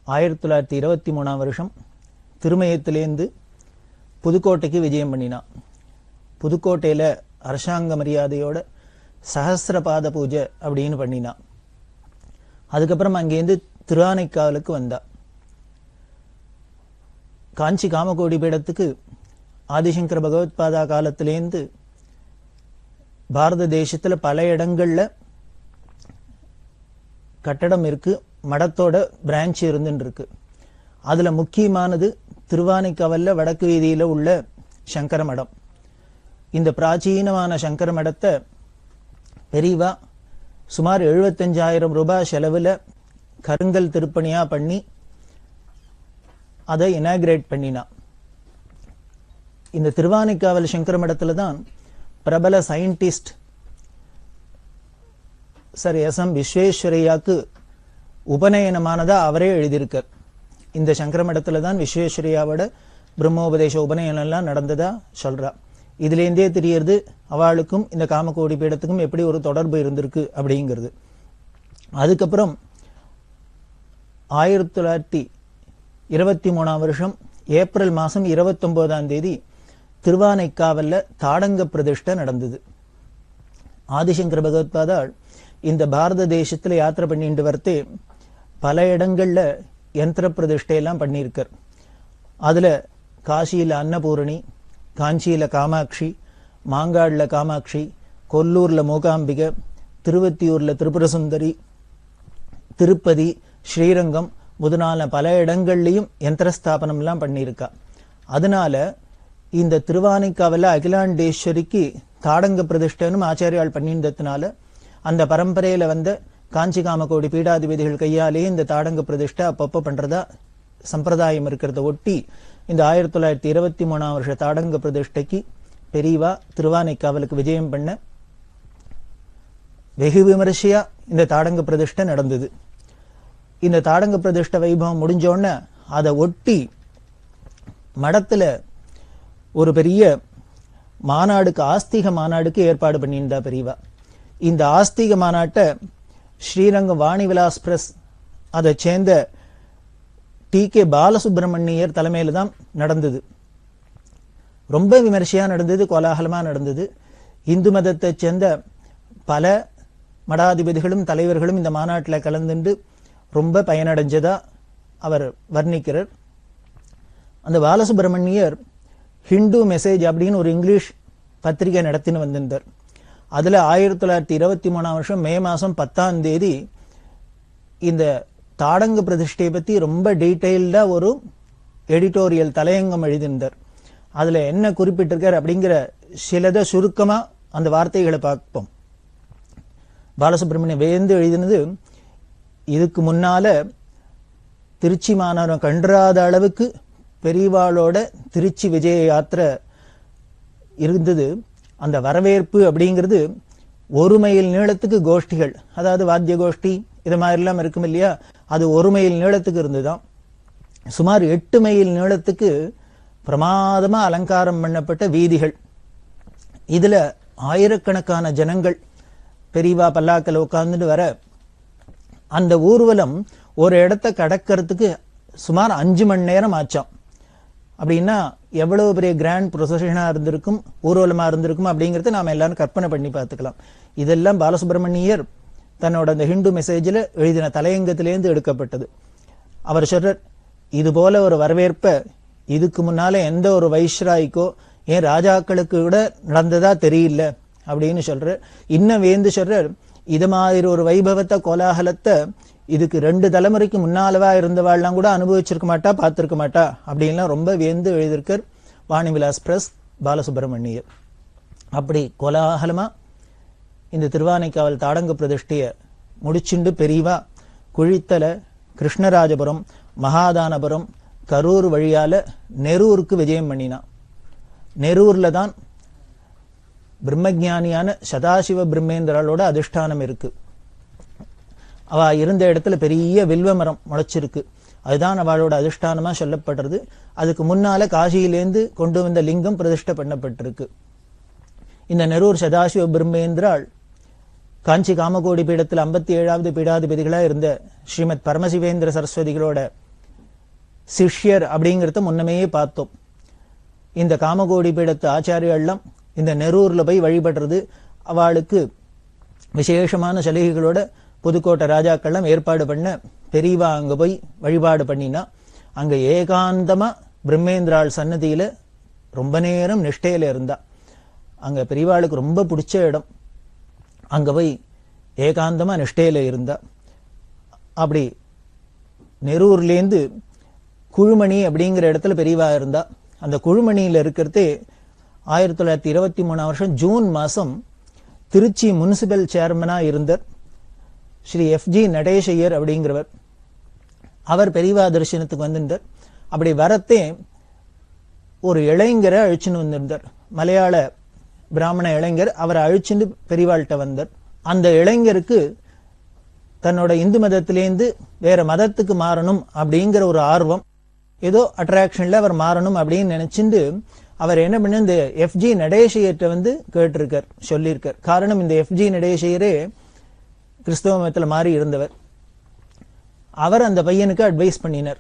1923 வருஷம் திருமயத்திலேருந்து புதுக்கோட்டைக்கு விஜயம் பண்ணினான். புதுக்கோட்டையில் அரசாங்க மரியாதையோட சஹஸ்ரபாத பூஜை அப்படின்னு பண்ணினான். அதுக்கப்புறம் அங்கேருந்து திருவானைக்காவலுக்கு வந்தா. காஞ்சி காமகோடி பீடத்துக்கு ஆதிசங்கர பகவத்பாதா காலத்திலேருந்து பாரத தேசத்தில் பல இடங்கள்ல கட்டடம் இருக்கு, மடத்தோட பிரான்ச் இருந்துன்னு இருக்கு. அதுல முக்கியமானது திருவானைக்காவல்ல வடக்கு வீதியில உள்ள சங்கர மடம். இந்த பிராச்சீனமான சங்கர மடத்தை பெரியவா சுமார் 75,000 ரூபாய் செலவுல கருங்கல் திருப்பணியா பண்ணி அதை இனாகிரேட் பண்ணினா. இந்த திருவானைக்காவல் சங்கர மடத்துல தான் பிரபல சயின்டிஸ்ட் சர் எஸ்.எம். விஸ்வேஸ்வரையாக்கு உபநயனமானதா அவரே எழுதியிருக்கார். இந்த சங்கர மடத்துல தான் விஸ்வேஸ்வரையாவோட பிரம்மோபதேச உபநயனம் எல்லாம் நடந்ததா சொல்றா. இதுலேருந்தே தெரியறது அவளுக்கும் இந்த காமகோடி பீடத்துக்கும் எப்படி ஒரு தொடர்பு இருந்திருக்கு அப்படிங்கிறது. அதுக்கப்புறம் 1923 வருஷம் ஏப்ரல் மாசம் 29ஆம் தேதி திருவானைக்காவல்ல தாடங்க பிரதிஷ்டை நடந்தது. ஆதிசங்கர பகவத்பாதாள் இந்த பாரத தேசத்துல யாத்திரை பண்ணிட்டு வரத்தே பல இடங்கள்ல யந்திர பிரதிஷ்டையெல்லாம் பண்ணியிருக்கார். அதுல காசியில அன்னபூரணி, காஞ்சியில காமாட்சி, மாங்காடுல காமாட்சி, கொல்லூர்ல மூகாம்பிகை, திருவத்தியூர்ல திரிபுரசுந்தரி, திருப்பதி, ஸ்ரீரங்கம் முதலான பல இடங்கள்லையும் யந்திரஸ்தாபனம் எல்லாம் பண்ணியிருக்கா. அதனால இந்த திருவானைக்காவல்ல அகிலாண்டேஸ்வரிக்கு தாடங்க பிரதிஷ்டனும் ஆச்சாரியால் பண்ணியிருந்ததுனால அந்த பரம்பரையில வந்த காஞ்சி காமகோடி பீடாதிபதிகள் கையாலே இந்த தாடங்க பிரதிஷ்டை அப்பப்போ பண்றதா சம்பிரதாயம் இருக்கிறத ஒட்டி இந்த 1923 வருஷ தாடங்க பிரதிஷ்டைக்கு பெரியவா திருவானைக்காவலுக்கு விஜயம் பண்ண வெகு விமரிசையா இந்த தாடங்க பிரதிஷ்டை நடந்தது. இந்த தாடங்க பிரதிஷ்டை வைபவம் முடிஞ்சோடனே அதை ஒட்டி மடத்துல ஒரு பெரிய மாநாடுக்கு, ஆஸ்திக மாநாடுக்கு ஏற்பாடு பண்ணியிருந்தா பெரியவா. இந்த ஆஸ்திக மாநாட்டை ஸ்ரீரங்கம் வாணி விலாஸ் பிரஸ் அதை சேர்ந்த டி.கே. பாலசுப்ரமணியர் தலைமையில தான் நடந்தது. ரொம்ப விமர்சையா நடந்தது, கோலாகலமா நடந்தது. இந்து மதத்தை சேர்ந்த பல மடாதிபதிகளும் தலைவர்களும் இந்த மாநாட்டில் கலந்துண்டு ரொம்ப பயனடைஞ்சதா அவர் வர்ணிக்கிறார். அந்த பாலசுப்ரமணியர் ஹிந்து மெசேஜ் அப்படின்னு ஒரு இங்கிலீஷ் பத்திரிகை நடத்தின்னு வந்திருந்தார். அதுல 1923 வருஷம் மே மாசம் 10ஆம் தேதி இந்த தாடங்க பிரதிஷ்டையை பத்தி ரொம்ப டீட்டெயில்டா ஒரு எடிட்டோரியல் தலையங்கம் எழுதியிருந்தார். அதுல என்ன குறிப்பிட்டிருக்கார் அப்படிங்கிற சிலதை சுருக்கமா அந்த வார்த்தைகளை பார்ப்போம். பாலசுப்ரமணியம் வேந்து எழுதினது, இதுக்கு முன்னால திருச்சி மாநகரம் கண்டாத அளவுக்கு பெரியவாளோட திருச்சி விஜய யாத்திரை இருந்தது. அந்த வரவேற்பு அப்படிங்கிறது 1 மைல் நீளத்துக்கு கோஷ்டிகள், அதாவது வாத்திய கோஷ்டி இது மாதிரிலாம் இருக்கும் இல்லையா, அது 1 மைல் நீளத்துக்கு இருந்துதான். சுமார் 8 மைல் நீளத்துக்கு பிரமாதமா அலங்காரம் பண்ணப்பட்ட வீதிகள். இதுல ஆயிரக்கணக்கான ஜனங்கள் பெரியவா பல்லாக்கல் உட்கார்ந்துட்டு வர அந்த ஊர்வலம் ஒரு இடத்தை கடக்கிறதுக்கு சுமார் 5 மணி நேரம் ஆச்சாம். அப்படின்னா எவ்வளவு பெரிய கிராண்ட் ப்ரொசஷனா இருந்திருக்கும், ஊர்வலமா இருந்திருக்கும் அப்படிங்கறத நாம எல்லாரும் கற்பனை பண்ணி பார்த்துக்கலாம். இதெல்லாம் பாலசுப்ரமணியர் தன்னோட அந்த ஹிந்து மெசேஜில் எழுதின தலையங்கத்திலேருந்து எடுக்கப்பட்டது. அவர் சொல்றார், இது போல ஒரு வரவேற்பை இதுக்கு முன்னால எந்த ஒரு வைஸ்ராய்க்கோ ஏன் ராஜாக்களுக்கு கூட நடந்ததா தெரியல அப்படின்னு சொல்றார். இன்னும் வேந்து சொல்றார், இது மாதிரி ஒரு வைபவத்தை, கோலாகலத்தை இதுக்கு 2 தலைமுறைக்கு முன்னாலவா இருந்தவாள்லாம் கூட அனுபவிச்சிருக்க மாட்டா, பார்த்திருக்க மாட்டா அப்படின்லாம் ரொம்ப வியந்து எழுதியிருக்கார் வாணி விலாஸ் பிரஸ் பாலசுப்ரமணியர். அப்படி கோலாகலமா இந்த திருவானைக்காவல் தாடங்க பிரதிஷ்டைய முடிச்சுண்டு பெரியவா குழித்தலை, கிருஷ்ணராஜபுரம், மகாதானபுரம், கரூர் வழியால நெரூருக்கு விஜயம் பண்ணினா. நெரூர்ல தான் பிரம்மஜானியான சதாசிவ பிரம்மேந்திராளோட அதிஷ்டானம் இருக்கு. அவ இருந்த இடத்துல பெரிய வில்வ மரம் முளைச்சிருக்கு. அதுதான் அவளோட அதிஷ்டானமா சொல்லப்படுறது. அதுக்கு முன்னால காசியிலேருந்து கொண்டு வந்த லிங்கம் பிரதிஷ்டை பண்ணப்பட்டிருக்கு. இந்த நெரூர் சதாசிவ பிரம்மேந்திராள் காஞ்சி காமகோடி பீடத்தில் 57வது பீடாதிபதிகளா இருந்த ஸ்ரீமத் பரமசிவேந்திர சரஸ்வதிகளோட சிஷ்யர் அப்படிங்கிறத முன்னமேயே பார்த்தோம். இந்த காமகோடி பீடத்து ஆச்சாரியெல்லாம் இந்த நெரூர்ல போய் வழிபடுறது, அவளுக்கு விசேஷமான சலுகைகளோட புதுக்கோட்டை ராஜாக்கள்லாம் ஏற்பாடு பண்ண பெரியவா அங்க போய் வழிபாடு பண்ணினா, அங்க ஏகாந்தமா பிரம்மேந்திராள் சன்னதியில ரொம்ப நேரம் நிஷ்டையில இருந்தா. அங்க பெரியவாளுக்கு ரொம்ப பிடிச்ச இடம். அங்க போய் ஏகாந்தமா நிஷ்டையில இருந்தா. அப்படி நெரூர்லேருந்து குழுமணி அப்படிங்கிற இடத்துல பெரியவா இருந்தா. அந்த குழுமணியில இருக்கிறதே 1923 ஜூன் மாசம் திருச்சி முனிசிபல் சேர்மனா இருந்தார் ஸ்ரீ FG நடேசையர் அப்படிங்கிறவர். அவர் பெரியவா தரிசனத்துக்கு வந்திருந்தார். அப்படி வரத்தே ஒரு இளைஞரை அழிச்சுன்னு வந்திருந்தார், மலையாள பிராமண இளைஞர். அவரை அழிச்சுட்டு பெரியவாள்கிட்ட வந்தார். அந்த இளைஞருக்கு தன்னோட இந்து மதத்திலேருந்து வேற மதத்துக்கு மாறணும் அப்படிங்கிற ஒரு ஆர்வம், ஏதோ அட்ராக்ஷன்ல அவர் மாறணும் அப்படின்னு நினைச்சுட்டு அவர் என்ன பண்ண இந்த FG நடேசையர்கிட்ட வந்து கேட்டிருக்கார், சொல்லியிருக்கார். காரணம், இந்த FG நடேசையரே கிறிஸ்தவ மதத்துல மாறி இருந்தவர். அவர் அந்த பையனுக்கு அட்வைஸ் பண்ணினார்,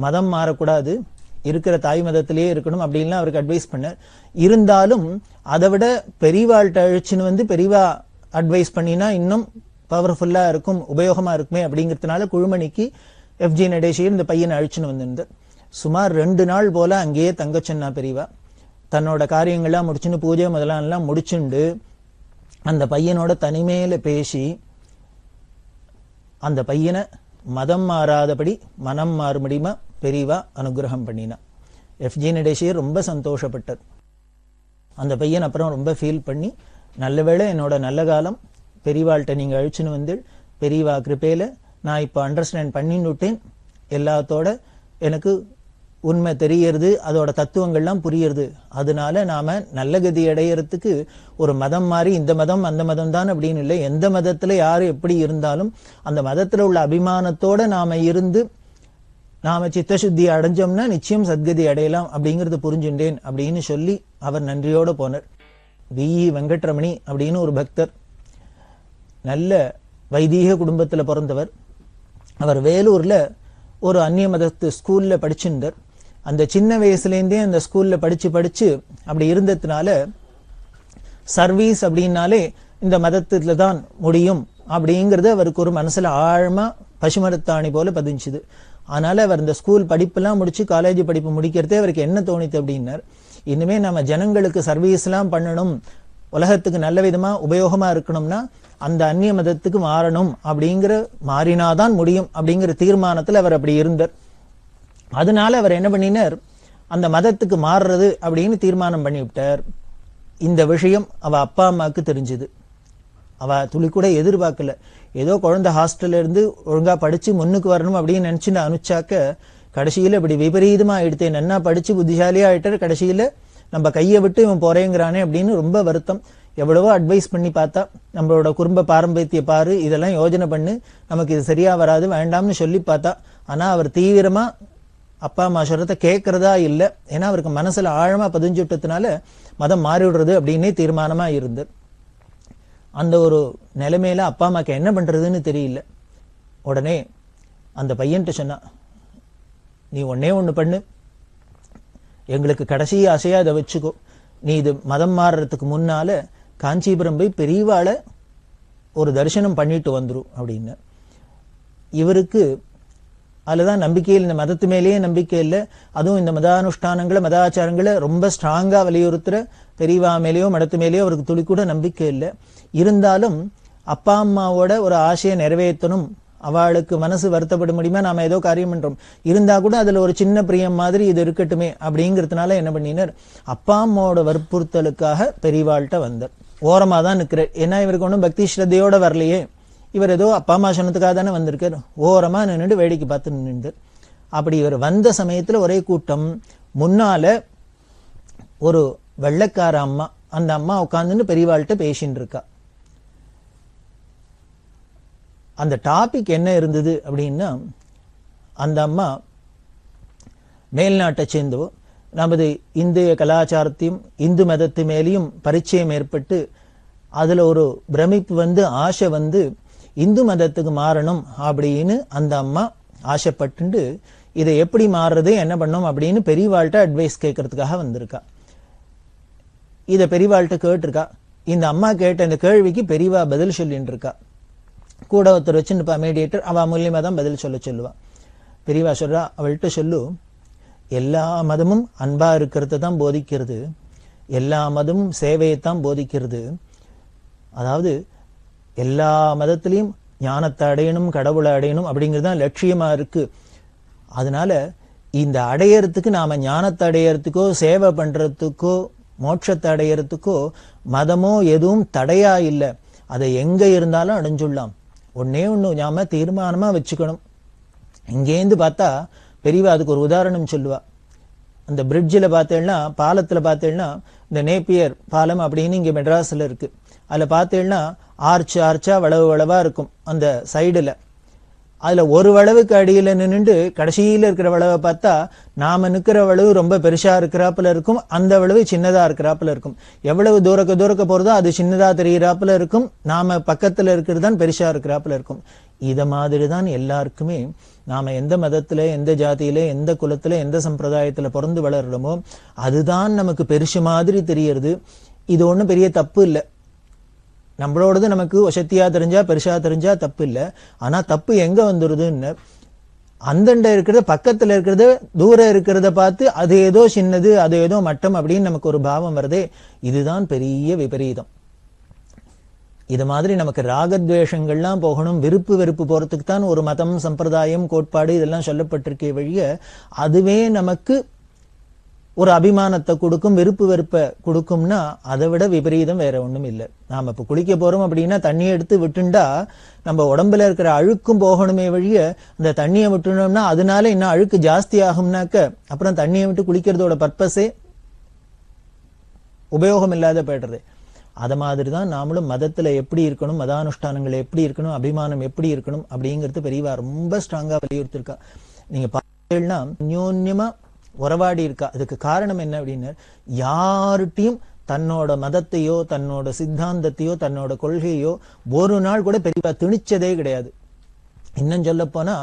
மதம் மாறக்கூடாது, இருக்கிற தாய் மதத்திலேயே இருக்கணும் அப்படின்லாம் அவருக்கு அட்வைஸ் பண்ணார். இருந்தாலும் அதை விட பெரியவாள்கிட்ட அழிச்சுன்னு வந்து பெரியவா அட்வைஸ் பண்ணினா இன்னும் பவர்ஃபுல்லா இருக்கும், உபயோகமா இருக்குமே அப்படிங்கிறதுனால குழுமணிக்கு FG நடேசையர் இந்த பையனை அழிச்சுன்னு வந்திருந்தார். சுமார் 2 நாள் போல அங்கேயே தங்க சொன்னா பெரியவா. தன்னோட காரியங்கள்லாம் முடிச்சுன்னு பூஜை முதலாம் முடிச்சுண்டு அந்த பையனோட தனிமையில பேசி அந்த பையனை மதம் மாறாதபடி மனம் மாறுபடியுமா பெரியவா அனுகிரகம் பண்ணினா. FG நடேசையர் ரொம்ப சந்தோஷப்பட்டார். அந்த பையன் அப்புறம் ரொம்ப ஃபீல் பண்ணி, நல்லவேளை என்னோட நல்ல காலம், பெரியவாள்கிட்ட நீங்க அழிச்சுன்னு வந்து பெரியவா கிருப்பையில நான் இப்போ அண்டர்ஸ்டாண்ட் பண்ணின்னுட்டேன், எல்லாத்தோட எனக்கு உண்மை தெரியறது, அதோட தத்துவங்கள்லாம் புரியுறது. அதனால நாம நல்ல கதி அடையறதுக்கு ஒரு மதம் மாறி இந்த மதம் அந்த மதம் தான் அப்படின்னு இல்லை, எந்த மதத்துல யாரு எப்படி இருந்தாலும் அந்த மதத்துல உள்ள அபிமானத்தோட நாம இருந்து நாம சித்தசுத்தி அடைஞ்சோம்னா நிச்சயம் சத்கதி அடையலாம் அப்படிங்கறது புரிஞ்சுட்டேன் அப்படின்னு சொல்லி அவர் நன்றியோட போனார். VE வெங்கட்ரமணி அப்படின்னு ஒரு பக்தர், நல்ல வைதீக குடும்பத்துல பிறந்தவர். அவர் வேலூர்ல ஒரு அந்நிய மதத்து ஸ்கூல்ல படிச்சிருந்தார். அந்த சின்ன வயசுலேருந்தே அந்த ஸ்கூல்ல படிச்சு அப்படி இருந்ததுனால சர்வீஸ் அப்படின்னாலே இந்த மதத்துல தான் முடியும் அப்படிங்கிறது அவருக்கு ஒரு மனசுல ஆழமா பசுமரத்தாணி போல பதிஞ்சுது. அதனால அவர் இந்த ஸ்கூல் படிப்பெல்லாம் முடிச்சு காலேஜ் படிப்பு முடிக்கிறதே அவருக்கு என்ன தோணித்து அப்படின்னார், இனிமே நம்ம ஜனங்களுக்கு சர்வீஸ் எல்லாம் பண்ணணும், உலகத்துக்கு நல்ல விதமா உபயோகமா இருக்கணும்னா அந்த அந்நிய மதத்துக்கு மாறணும், அப்படிங்கிற மாறினாதான் முடியும் அப்படிங்கிற தீர்மானத்துல அவர் அப்படி இருந்தார். அதனால அவர் என்ன பண்ணினார், அந்த மதத்துக்கு மாறுறது அப்படின்னு தீர்மானம் பண்ணிவிட்டார். இந்த விஷயம் அவ அப்பா அம்மாவுக்கு தெரிஞ்சது. அவ துளி கூட எதிர்பார்க்கல. ஏதோ குழந்தை ஹாஸ்டல்ல இருந்து ஒழுங்கா படிச்சு முன்னுக்கு வரணும் அப்படின்னு நினைச்சுன்னு அனுப்பிச்சாக்க கடைசியில இப்படி விபரீதமா ஆயிடுத்தேன், நன்னா படிச்சு புத்திசாலியா ஆயிட்டார், கடைசியில நம்ம கையை விட்டு இவன் போறேங்கிறானே அப்படின்னு ரொம்ப வருத்தம். எவ்வளவோ அட்வைஸ் பண்ணி பார்த்தா, நம்மளோட குடும்ப பாரம்பரியத்தை பாரு, இதெல்லாம் யோஜனை பண்ணு, நமக்கு இது சரியா வராது, வேண்டாம்னு சொல்லி பார்த்தா. ஆனா அவர் தீவிரமா அப்பா அம்மா சொல்றத கேட்கறதா இல்லை. ஏன்னா அவருக்கு மனசுல ஆழமா பதிஞ்சுட்டதுனால மதம் மாறிவிடுறது அப்படின்னே தீர்மானமா இருந்தார். அந்த ஒரு நிலைமையில அப்பா அம்மாக்கு என்ன பண்றதுன்னு தெரியல. உடனே அந்த பையன்கிட்ட சொன்னா, நீ ஒன்னே ஒண்ணு பண்ணு, எங்களுக்கு கடைசி ஆசையா அதை வச்சுக்கோ, நீ இது மதம் மாறுறதுக்கு முன்னால காஞ்சிபுரம் போய் பெரியவாளை ஒரு தரிசனம் பண்ணிட்டு வந்துரும் அப்படின்னு. இவருக்கு அதுலதான் நம்பிக்கை இல்லை, இந்த மதத்து மேலேயே நம்பிக்கை இல்லை. அதுவும் இந்த மதானுஷ்டானங்களை மதாச்சாரங்களை ரொம்ப ஸ்ட்ராங்கா வலியுறுத்துற பெரியவா மேலேயோ மடத்து மேலேயோ அவருக்கு துளி கூட நம்பிக்கை இல்லை. இருந்தாலும் அப்பா அம்மாவோட ஒரு ஆசையை நிறைவேற்றணும், அவளுக்கு மனசு வருத்தப்பட முடியுமா, நாம ஏதோ காரியம் பண்றோம், இருந்தா கூட அதுல ஒரு சின்ன பிரியம் மாதிரி இது இருக்கட்டுமே அப்படிங்கிறதுனால என்ன பண்ணினார், அப்பா அம்மாவோட வற்புறுத்தலுக்காக பெரியவாள்கிட்ட வந்தார். ஓரமா தான் நிற்கிறார். ஏன்னா இவருக்கு ஒன்றும் பக்தி ஸ்ரத்தையோட வரலையே, இவர் ஏதோ அப்பா அம்மா சொன்னதுக்காக தானே வந்திருக்கார். ஓரமா நின்றுட்டு வேடிக்கை பார்த்து நின்று. அப்படி இவர் வந்த சமயத்துல ஒரே கூட்டம். முன்னால ஒரு வெள்ளைக்கார அம்மா, அந்த அம்மா உட்கார்ந்துன்னு பெரியவாள்கிட்ட பேசின்னு இருக்கா. அந்த டாபிக் என்ன இருந்தது அப்படின்னா, அந்த அம்மா மேல்நாட்டை சேர்ந்தவோ, நமது இந்திய கலாச்சாரத்தையும் இந்து மதத்து மேலேயும் பரிச்சயம் ஏற்பட்டு அதுல ஒரு பிரமிப்பு வந்து ஆசை வந்து இந்து மதத்துக்கு மாறணும் அப்படின்னு அந்த அம்மா ஆசைப்பட்டு இதை எப்படி மாறுறது என்ன பண்ணும் அப்படின்னு பெரியவாள்கிட்ட அட்வைஸ் கேட்கறதுக்காக வந்திருக்கா. இதை பெரியவாள்கிட்ட கேட்டிருக்கா. இந்த அம்மா கேட்ட இந்த கேள்விக்கு பெரியவா பதில் சொல்லிட்டு இருக்கா. கூட ஒருத்தர் வச்சுருப்பா மீடியேட்டர், அவ மூலியமா தான் பதில் சொல்லுவா. பெரியவா சொல்றா, அவள்கிட்ட சொல்லு, எல்லா மதமும் அன்பா இருக்கிறத தான் போதிக்கிறது, எல்லா மதமும் சேவையைத்தான் போதிக்கிறது. அதாவது எல்லா மதத்திலையும் ஞானத்தை அடையணும், கடவுளை அடையணும் அப்படிங்கிறது தான் லட்சியமா இருக்கு. அதனால இந்த அடையறதுக்கு நாம ஞானத்தை அடையறதுக்கோ சேவை பண்றதுக்கோ மோட்சத்தை அடையறதுக்கோ மதமோ எதுவும் தடையா இல்லை. அதை எங்க இருந்தாலும் அடைஞ்சுடலாம். ஒன்னே ஒண்ணு நாம தீர்மானமா வச்சுக்கணும். இங்கேருந்து பார்த்தா பெரியவா அதுக்கு ஒரு உதாரணம் சொல்லுவா. அந்த பிரிட்ஜில் பார்த்தேன்னா, பாலத்தில் பார்த்தேன்னா, இந்த நேப்பியர் பாலம் அப்படின்னு இங்கே மெட்ராஸில் இருக்கு. அதில் பார்த்தேன்னா ஆர்ச்சா வளவு வளவா இருக்கும் அந்த சைடில். அதில் ஒரு வளவுக்கு அடியில் நின்றுட்டு கடைசியில் இருக்கிற வளவை பார்த்தா நாம நிற்கிற வளவு ரொம்ப பெருசா இருக்கிறாப்புல இருக்கும், அந்த வளவு சின்னதா இருக்கிறாப்புல இருக்கும். எவ்வளவு தூரக்க போறதோ அது சின்னதா தெரிகிறாப்புல இருக்கும், நாம பக்கத்துல இருக்கிறது தான் பெருசா இருக்கிறாப்புல இருக்கும். இத மாதிரிதான் எல்லாருக்குமே நாம எந்த மதத்துல, எந்த ஜாதியில, எந்த குலத்துல, எந்த சம்பிரதாயத்துல பிறந்து வளர்றோமோ அதுதான் நமக்கு பெருசு மாதிரி தெரியறது. இது ஒண்ணும் பெரிய தப்பு இல்லை. நம்மளோடது நமக்கு வசத்தியா தெரிஞ்சா பெருசா தெரிஞ்சா தப்பு இல்லை. ஆனா தப்பு எங்க வந்துருதுன்னு, அந்தண்ட இருக்கிறத பக்கத்துல இருக்கிறத தூரம் இருக்கிறத பார்த்து அது ஏதோ சின்னது, அது ஏதோ மட்டம் அப்படின்னு நமக்கு ஒரு பாவம் வருதே, இதுதான் பெரிய விபரீதம். இது மாதிரி நமக்கு ராகத்வேஷங்கள்லாம் போகணும், விருப்பு வெறுப்பு போறதுக்கு தான் ஒரு மதம், சம்பிரதாயம், கோட்பாடு இதெல்லாம் சொல்லப்பட்டிருக்கே வழிய அதுவே நமக்கு ஒரு அபிமானத்தை கொடுக்கும், விருப்பு வெறுப்பை கொடுக்கும்னா அதை விட விபரீதம் வேற ஒண்ணும் இல்லை. நாம இப்ப குளிக்க போறோம் அப்படின்னா தண்ணியை எடுத்து விட்டுண்டா நம்ம உடம்புல இருக்கிற அழுக்கும் போகணுமே வழிய அந்த தண்ணியை விட்டுனோம்னா அதனால இன்னும் அழுக்கு ஜாஸ்தி ஆகும்னாக்க அப்புறம் தண்ணியை விட்டு குளிக்கிறதோட பர்பஸே உபயோகம் இல்லாத போயிடுறது. அத மாதிரிதான் நாமளும் மதத்துல எப்படி இருக்கணும், மதானுஷ்டானங்கள் எப்படி இருக்கணும், அபிமானம் எப்படி இருக்கணும் அப்படிங்கிறது பெரியவா ரொம்ப ஸ்ட்ராங்கா வலியுறுத்திருக்கா. நீங்க பார்த்தீங்கன்னா அந்யோன்யமா உறவாடி இருக்கா. அதுக்கு காரணம் என்ன அப்படின்னா, யார்கிட்டையும் தன்னோட மதத்தையோ தன்னோட சித்தாந்தத்தையோ தன்னோட கொள்கையோ ஒரு நாள் கூட பெரியவா திணிச்சதே கிடையாது. இன்னும் சொல்ல போனா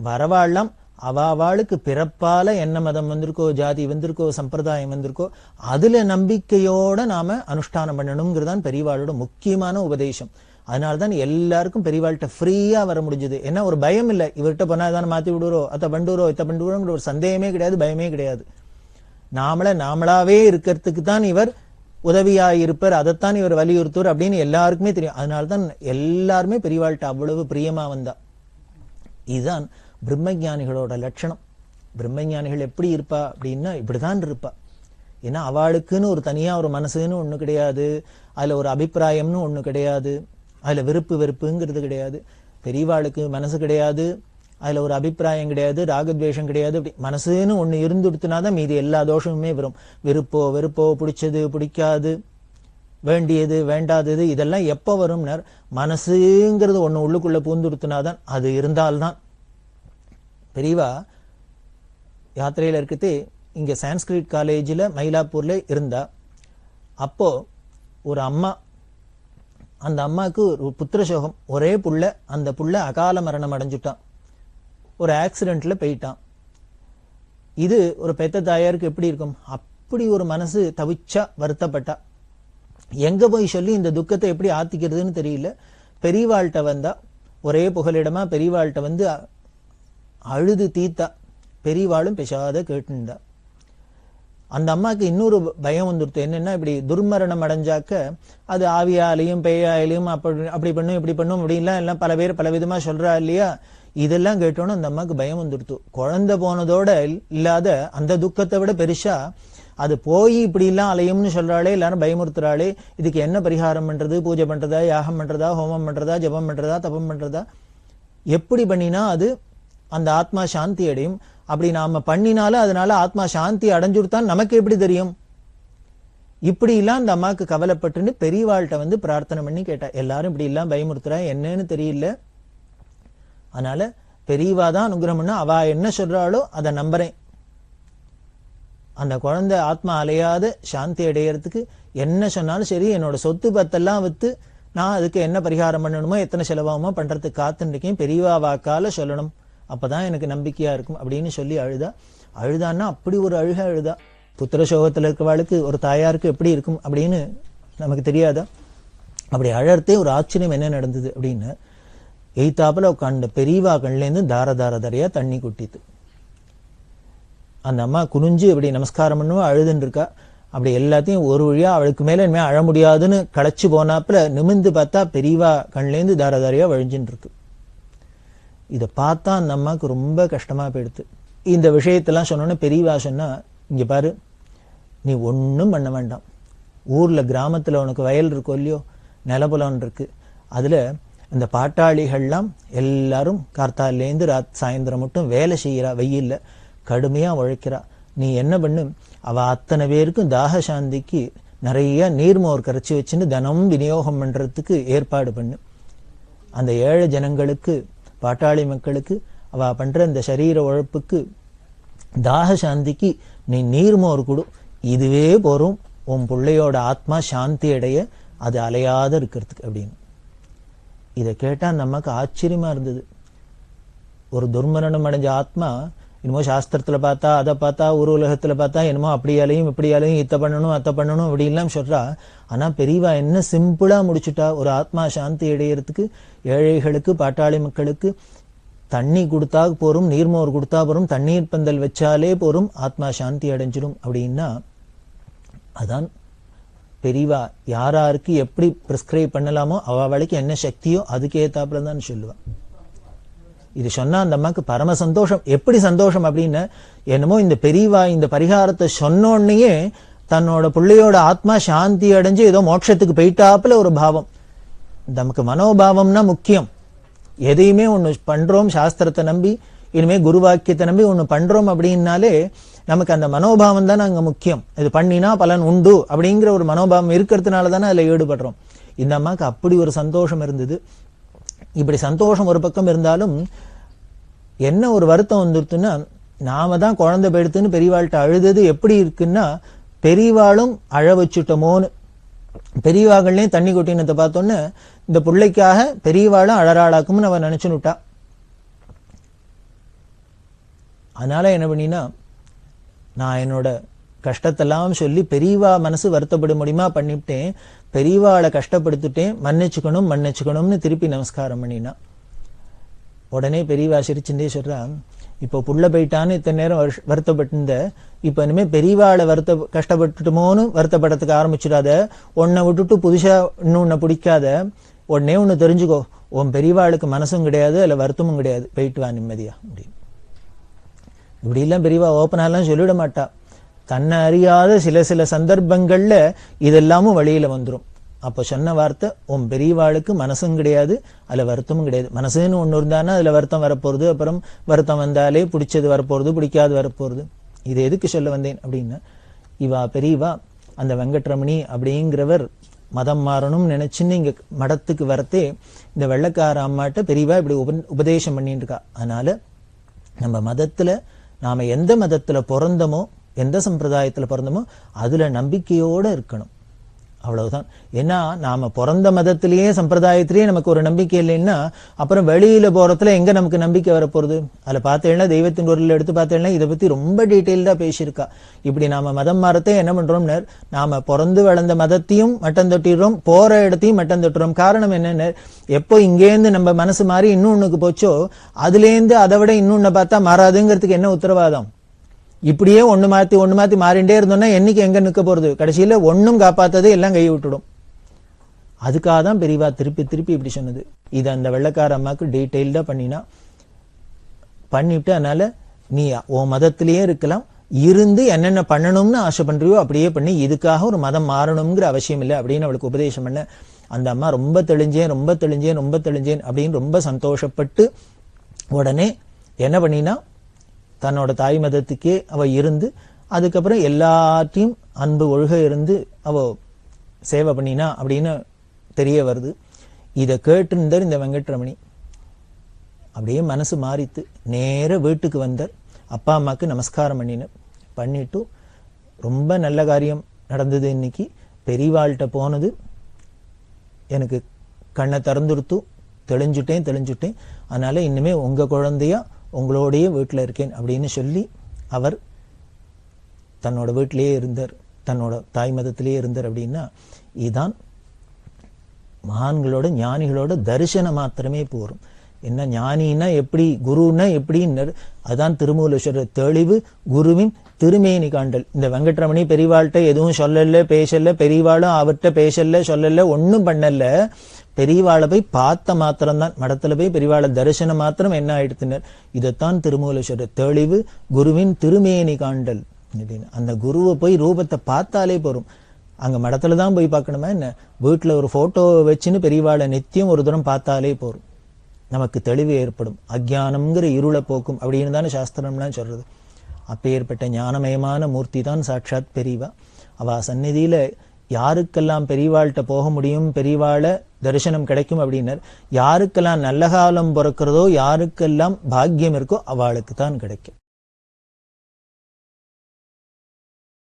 வரவாழலாம் அவாளுக்கு பிறப்பால என்ன மதம் வந்திருக்கோ, ஜாதி வந்திருக்கோ, சம்பிரதாயம் வந்திருக்கோ அதுல நம்பிக்கையோட நாம அனுஷ்டானம் பண்ணணுங்கிறதான் பெரியவாளோட முக்கியமான உபதேசம். அதனால்தான் எல்லாருக்கும் பெரியவாள்கிட்ட ஃப்ரீயா வர முடிஞ்சது. ஏன்னா ஒரு பயம் இல்லை, இவர்கிட்ட போனா தானே மாத்தி விடுறோம், அத்தை பண்டுறோம், இத்த பண்டுறோங்கிற ஒரு சந்தேகமே கிடையாது, பயமே கிடையாது. நாமளாவே இருக்கிறதுக்கு தான் இவர் உதவியாயிருப்பார், அதைத்தான் இவர் வலியுறுத்துவார் அப்படின்னு எல்லாருக்குமே தெரியும். அதனால்தான் எல்லாருமே பெரியவாள்கிட்ட அவ்வளவு பிரியமா வந்தா. இதுதான் பிரம்மஞானிகளோட லட்சணம். பிரம்மஞானிகள் எப்படி இருப்பா அப்படின்னா இப்படிதான் இருப்பா. ஏன்னா அவளுக்குன்னு ஒரு தனியா ஒரு மனசுன்னு ஒண்ணு கிடையாது, அதுல ஒரு அபிப்பிராயம்னு ஒண்ணு கிடையாது, அதுல விருப்பு வெறுப்புங்கிறது கிடையாது. பெரியவாளுக்கு மனசு கிடையாது, அதுல ஒரு அபிப்பிராயம் கிடையாது, ராகத்வேஷம் கிடையாது. அப்படி மனசுன்னு ஒண்ணு இருந்துடுத்துனாதான் மீதி எல்லா தோஷமுமே வரும். விருப்போ வெறுப்போ, பிடிச்சது பிடிக்காது, வேண்டியது வேண்டாதது இதெல்லாம் எப்ப வரும்னார், மனசுங்கிறது ஒண்ணு உள்ளுக்குள்ள பூந்துடுத்துனாதான், அது இருந்தால்தான். பெரியவா யாத்திரையில இருக்கிறதே இங்க சான்ஸ்கிரிட் காலேஜில் மயிலாப்பூர்ல இருந்தா. அப்போ ஒரு அம்மா, அந்த அம்மாவுக்கு ஒரு புத்திரசோகம், ஒரே புள்ள, அந்த புள்ள அகால மரணம் அடைஞ்சுட்டான், ஒரு ஆக்சிடென்ட்ல போயிட்டான். இது ஒரு பெத்த தாயாருக்கு எப்படி இருக்கும்? அப்படி ஒரு மனசு தவிச்சா, வருத்தப்பட்டா. எங்க போய் சொல்லி இந்த துக்கத்தை எப்படி ஆத்திக்கிறதுன்னு தெரியல. பெரியவாள்கிட்ட வந்தா, ஒரே புகலிடமா பெரியவாள்கிட்ட வந்து அழுது தீத்தா. பெரியவாளும் பேசாத கேட்டுண்டா. அந்த அம்மாக்கு இன்னொரு பயம் வந்துடுத்து. என்னன்னா, இப்படி துர்மரணம் அடைஞ்சாக்க அது ஆவியாலையும் பேயாலையும் அப்படி பண்ணும் இப்படி பண்ணும் அப்படின்லாம் எல்லாம் பல பேர் பல விதமா சொல்றா இல்லையா. இதெல்லாம் கேட்டோன்னு அந்த அம்மாக்கு பயம் வந்துடுத்து. குழந்தை போனதோட இல்லாத அந்த துக்கத்தை விட பெருசா அது போய் இப்படி எல்லாம் அலையும்னு சொல்றாளே, எல்லாரும் பயமுறுத்துறாளே, இதுக்கு என்ன பரிகாரம் பண்றது, பூஜை பண்றதா, யாகம் பண்றதா, ஹோமம் பண்றதா, ஜபம் பண்றதா, தபம் பண்றதா, எப்படி பண்ணினா அது அந்த ஆத்மா சாந்தி அடையும்? அப்படி நாம பண்ணினாலும் அதனால ஆத்மா சாந்தி அடைஞ்சுடுத்தான் நமக்கு எப்படி தெரியும்? இப்படி எல்லாம் அந்த அம்மாக்கு கவலைப்பட்டுன்னு பெரியவாள்கிட்ட வந்து பிரார்த்தனை பண்ணி கேட்டா. எல்லாரும் இப்படி எல்லாம் பயமுறுத்துறா, என்னன்னு தெரியல, அதனால பெரியவாதான் அனுகிரகம்னா அவ என்ன சொல்றாளோ அதை நம்புறேன். அந்த குழந்தை ஆத்மா அலையாத சாந்தி அடையறதுக்கு என்ன சொன்னாலும் சரி, என்னோட சொத்து பத்தெல்லாம் வித்து நான் அதுக்கு என்ன பரிகாரம் பண்ணணுமோ, எத்தனை செலவாகுமோ பண்றதுக்கு காத்துருக்கேன், பெரியவா வாக்கால சொல்லணும் அப்பதான் எனக்கு நம்பிக்கையா இருக்கும் அப்படின்னு சொல்லி அழுதான்னா அப்படி ஒரு அழுதா. புத்திர சோகத்துல இருக்கிறவாளுக்கு ஒரு தாயாருக்கு எப்படி இருக்கும் அப்படின்னு நமக்கு தெரியாதா? அப்படி அழறதே ஒரு ஆச்சரியம். என்ன நடந்தது அப்படின்னு, எய்தாப்புல உட்காண்ட பெரியவா கண்லேருந்து தாரதாரையா தண்ணி கொட்டித்து. அந்த அம்மா குனிஞ்சு இப்படி நமஸ்காரம் பண்ணுவா, அழுதுன்னு இருக்கா. அப்படி எல்லாத்தையும் ஒரு வழியா அவளுக்கு மேல இனிமே அழ முடியாதுன்னு களைச்சு போனாப்புல நிமிந்து பார்த்தா பெரியவா கண்லேருந்து தாரதாரையா வழிஞ்சுன்னு இருக்கு. இதை பார்த்தா அந்த அம்மாவுக்கு ரொம்ப கஷ்டமா போயிடுது. இந்த விஷயத்தெல்லாம் சொன்னோன்னே பெரியவா சொன்னா, இங்க பாரு, நீ ஒன்றும் பண்ண வேண்டாம். ஊர்ல கிராமத்துல உனக்கு வயல் இருக்கோ இல்லையோ, நிலபுலம் இருக்கு. அதுல இந்த பாட்டாளிகள்லாம் எல்லாரும் கார்த்தாலேருந்து சாயந்தரம் மட்டும் வேலை செய்யறா. வெயில்ல கடுமையா உழைக்கிறா. நீ என்ன பண்ணு, அவ அத்தனை பேருக்கும் தாக சாந்திக்கு நிறைய நீர்மோர் கரைச்சி வச்சுன்னு தினமும் விநியோகம் பண்றதுக்கு ஏற்பாடு பண்ணு. அந்த ஏழை ஜனங்களுக்கு, பாட்டாளி மக்களுக்கு அவ பண்ற இந்த சரீர உழைப்புக்கு தாக சாந்திக்கு நீ நீர்மோர் கொடு. இதுவே போரும் உன் பிள்ளையோட ஆத்மா சாந்தி அடைய, அது அலையாத இருக்கிறதுக்கு அப்படின்னு. இதை கேட்டா நமக்கு ஆச்சரியமா இருந்தது. ஒரு துர்மரணம் அடைஞ்ச ஆத்மா என்னமோ சாஸ்திரத்துல பார்த்தா, அதை பார்த்தா, ஒரு உலகத்துல பார்த்தா என்னமோ அப்படியாலையும் இப்படியாலையும் இத்த பண்ணணும் அத்தை பண்ணணும் அப்படி எல்லாம் சொல்றா. ஆனா பெரியவா என்ன சிம்பிளா முடிச்சுட்டா, ஒரு ஆத்மா சாந்தி அடையறதுக்கு ஏழைகளுக்கு, பாட்டாளி மக்களுக்கு தண்ணி கொடுத்தா போரும், நீர்மோர் கொடுத்தா போரும், தண்ணீர் பந்தல் வச்சாலே போரும், ஆத்மா சாந்தி அடைஞ்சிடும் அப்படின்னா, அதான் பெரியவா யாராருக்கு எப்படி பிரிஸ்கிரைப் பண்ணலாமோ அவளுக்கு என்ன சக்தியோ அதுக்கு ஏத்தாப்புல தான் சொல்லுவா. இது சொன்னா அந்த அம்மாக்கு பரம சந்தோஷம். எப்படி சந்தோஷம் அப்படின்னு, என்னமோ இந்த பெரியவா இந்த பரிகாரத்தை சொன்னோன்னையே தன்னோட பிள்ளையோட ஆத்மா சாந்தி அடைஞ்சு ஏதோ மோட்சத்துக்கு போயிட்டாப்புல ஒரு பாவம். நமக்கு மனோபாவம்னா முக்கியம். எதையுமே ஒண்ணு பண்றோம் சாஸ்திரத்தை நம்பி, இனிமே குருவாக்கியத்தை நம்பி ஒண்ணு பண்றோம் அப்படின்னாலே நமக்கு அந்த மனோபாவம் தானே அங்க முக்கியம். இது பண்ணினா பலன் உண்டு அப்படிங்கிற ஒரு மனோபாவம் இருக்கிறதுனால தானே அதுல ஈடுபடுறோம். இந்த அம்மாக்கு அப்படி ஒரு சந்தோஷம் இருந்தது. இப்படி சந்தோஷம் ஒரு பக்கம் இருந்தாலும் என்ன ஒரு வருத்தம் வந்துருச்சுன்னா, நாம தான் குழந்தை போயிடுத்துன்னு பெரியவாள்கிட்ட அழுதது எப்படி இருக்குன்னா, பெரியவாளும் அழ வச்சுட்டோமோன்னு. பெரியவாகள்லையும் தண்ணி கொட்டினத்தை பார்த்தோன்னு இந்த பிள்ளைக்காக பெரியவாளும் அழறாளாக்கும்னு அவன் நினைச்சுன்னுட்டா. அதனால என்ன பண்ணினா, நான் என்னோட கஷ்டத்தெல்லாம் சொல்லி பெரியவா மனசு வருத்தப்பட முடியுமா பண்ணிவிட்டேன், பெரியவாளை கஷ்டப்படுத்திட்டேன், மன்னிச்சுக்கணும்னு திருப்பி நமஸ்காரம் பண்ணினா. உடனே பெரியவா சிரிச்சுட்டே சொல்றா, இப்போ புள்ள போயிட்டான்னு இத்தனை நேரம் வருத்தப்பட்டிருந்த, இப்ப இனிமே பெரியவாளை கஷ்டப்பட்டுட்டோமோன்னு வருத்தப்படுறதுக்கு ஆரம்பிச்சிடாத. உன்னை விட்டுட்டு புதுசா இன்னொன்னு பிடிக்காத. உடனே ஒண்ணு தெரிஞ்சுக்கோ, உன் பெரியவாளுக்கு மனசும் கிடையாது, அதுல வருத்தமும் கிடையாது, போயிட்டு வா நிம்மதியா அப்படின்னு. இப்படி எல்லாம் பெரியவா ஓப்பனாலாம் சொல்லிவிட மாட்டா. தன்னை அறியாத சில சந்தர்ப்பங்கள்ல இதெல்லாமும் வழியில வந்துடும். அப்ப சொன்ன வார்த்தை, உன் பெரியவாளுக்கு மனசும் கிடையாது, அதுல வருத்தமும் கிடையாது. மனசுன்னு ஒண்ணு இருந்தானா அதுல வருத்தம் வரப்போறது, அப்புறம் வருத்தம் வந்தாலே பிடிச்சது வரப்போறது, பிடிக்காது வரப்போறது. இது எதுக்கு சொல்ல வந்தேன் அப்படின்னா, இவா பெரியவா அந்த வெங்கட்ரமணி அப்படிங்கிறவர் மதம் மாறணும்னு நினைச்சுன்னு இங்க மடத்துக்கு வரத்தே இந்த வெள்ளக்கார அம்மாட்ட பெரியவா இப்படி உபதேசம் பண்ணிட்டு இருக்கா. அதனால நம்ம மதத்துல, நாம எந்த மதத்துல பிறந்தமோ, எந்த சம்பிரதாயத்துல பிறந்தமோ அதுல நம்பிக்கையோட இருக்கணும். அவ்வளவுதான். ஏன்னா நாம பிறந்த மதத்திலேயே சம்பிரதாயத்திலேயே நமக்கு ஒரு நம்பிக்கை இல்லைன்னா அப்புறம் வெளியில போறதுல எங்க நமக்கு நம்பிக்கை வரப்போறது? அதுல பார்த்தேன்னா தெய்வத்தின் குரல் எடுத்து பார்த்தேன்னா இதை பத்தி ரொம்ப டீட்டெயில்டா பேசியிருக்கா. இப்படி நாம மதம் மாறத்தை என்ன பண்றோம்னு, நாம பிறந்து வளர்ந்த மதத்தையும் மட்டம் தொட்டிடுறோம், போற இடத்தையும் மட்டம் தொட்டுறோம். காரணம் என்னன்னு, எப்போ இங்கேருந்து நம்ம மனசு மாறி இன்னொன்னுக்கு போச்சோ அதுலேருந்து அதை விட இன்னொன்னு பார்த்தா மாறாதுங்கிறதுக்கு என்ன உத்தரவாதம்? இப்படியே ஒண்ணு மாத்தி மாறிண்டே இருந்தோம்னா என்னைக்கு எங்க நிக்க போறது? கடைசியில ஒன்னும் காப்பாத்தது எல்லாம் கை விட்டுடும். அதுக்காக தான் பெரியவா திருப்பி இப்படி சொன்னது. இது அந்த வெள்ளக்கார அம்மாக்கு டீட்டெயில்டா பண்ணிட்டு, அதனால நீ உன் மதத்திலேயே இருக்கலாம், இருந்து என்னென்ன பண்ணணும்னு ஆசை பண்றியோ அப்படியே பண்ணி, இதுக்காக ஒரு மதம் மாறணுங்கிற அவசியம் இல்லை அப்படின்னு அவளுக்கு உபதேசம் பண்ண. அந்த அம்மா ரொம்ப தெளிஞ்சேன் அப்படின்னு ரொம்ப சந்தோஷப்பட்டு உடனே என்ன பண்ணினா, தன்னோட தாய் மதத்துக்கே அவ இருந்து அதுக்கப்புறம் எல்லாத்தையும் அன்பு ஒழுக இருந்து அவ சேவை பண்ணினா அப்படின்னு தெரிய வருது. இதை கேட்டிருந்தார் இந்த வெங்கட்ரமணி. அப்படியே மனசு மாறித்து நேர வீட்டுக்கு வந்தார். அப்பா அம்மாவுக்கு நமஸ்காரம் பண்ணிட்டு, ரொம்ப நல்ல காரியம் நடந்தது இன்னைக்கு, பெரியவாள்கிட்ட போனது எனக்கு கண்ணை திறந்துடுத்து, தெளிஞ்சுட்டேன். அதனால இனிமே உங்க குழந்தையா உங்களோடையே வீட்டில் இருக்கேன் அப்படின்னு சொல்லி அவர் தன்னோட வீட்டிலேயே இருந்தார், தன்னோட தாய் மதத்திலேயே இருந்தார். அப்படின்னா இதுதான் மகான்களோட ஞானிகளோட தரிசனம் மாத்திரமே போரும். என்ன ஞானின்னா எப்படி, குருன்னா எப்படின்னு அதான் திருமூலேஸ்வரர் தெளிவு குருவின் திருமேனி காண்டல். இந்த வெங்கட்ரமணி பெரியவாள்கிட்ட எதுவும் சொல்லல பேசல, பெரியவாளும் அவர்கிட்ட பேசல சொல்லல, ஒன்னும் பண்ணல. பெரியவாளை போய் பார்த்த மாத்திரம்தான், மடத்துல போய் பெரியவாளை தரிசனம் மாத்திரம் என்ன ஆயிடுத்தினர். இதைத்தான் திருமூலேஸ்வரர் தெளிவு குருவின் திருமேனி காண்டல் அப்படின்னு. அந்த குருவை போய் ரூபத்தை பார்த்தாலே போரும். அங்க மடத்துல தான் போய் பார்க்கணுமா என்ன, வீட்டுல ஒரு போட்டோவை வச்சுன்னு பெரியவாளை நித்தியம் ஒரு தூரம் பார்த்தாலே போரும், நமக்கு தெளிவு ஏற்படும். அஜ்ஞானம்ங்கிற இருளை போக்கும் அப்படின்னு தானே சாஸ்திரம்லாம் சொல்றது. அப்பேற்பட்ட ஞானமயமான மூர்த்தி தான் சாட்சாத் பெரியவா. அவ சந்நிதியில யாருக்கெல்லாம் பெரியவாள்கிட்ட போக முடியும், பெரியவாளை தரிசனம் கிடைக்கும் அப்படின்னர், யாருக்கெல்லாம் நல்ல காலம் பிறக்கிறதோ, யாருக்கெல்லாம் பாக்கியம் இருக்கோ அவளுக்கு தான் கிடைக்கும்.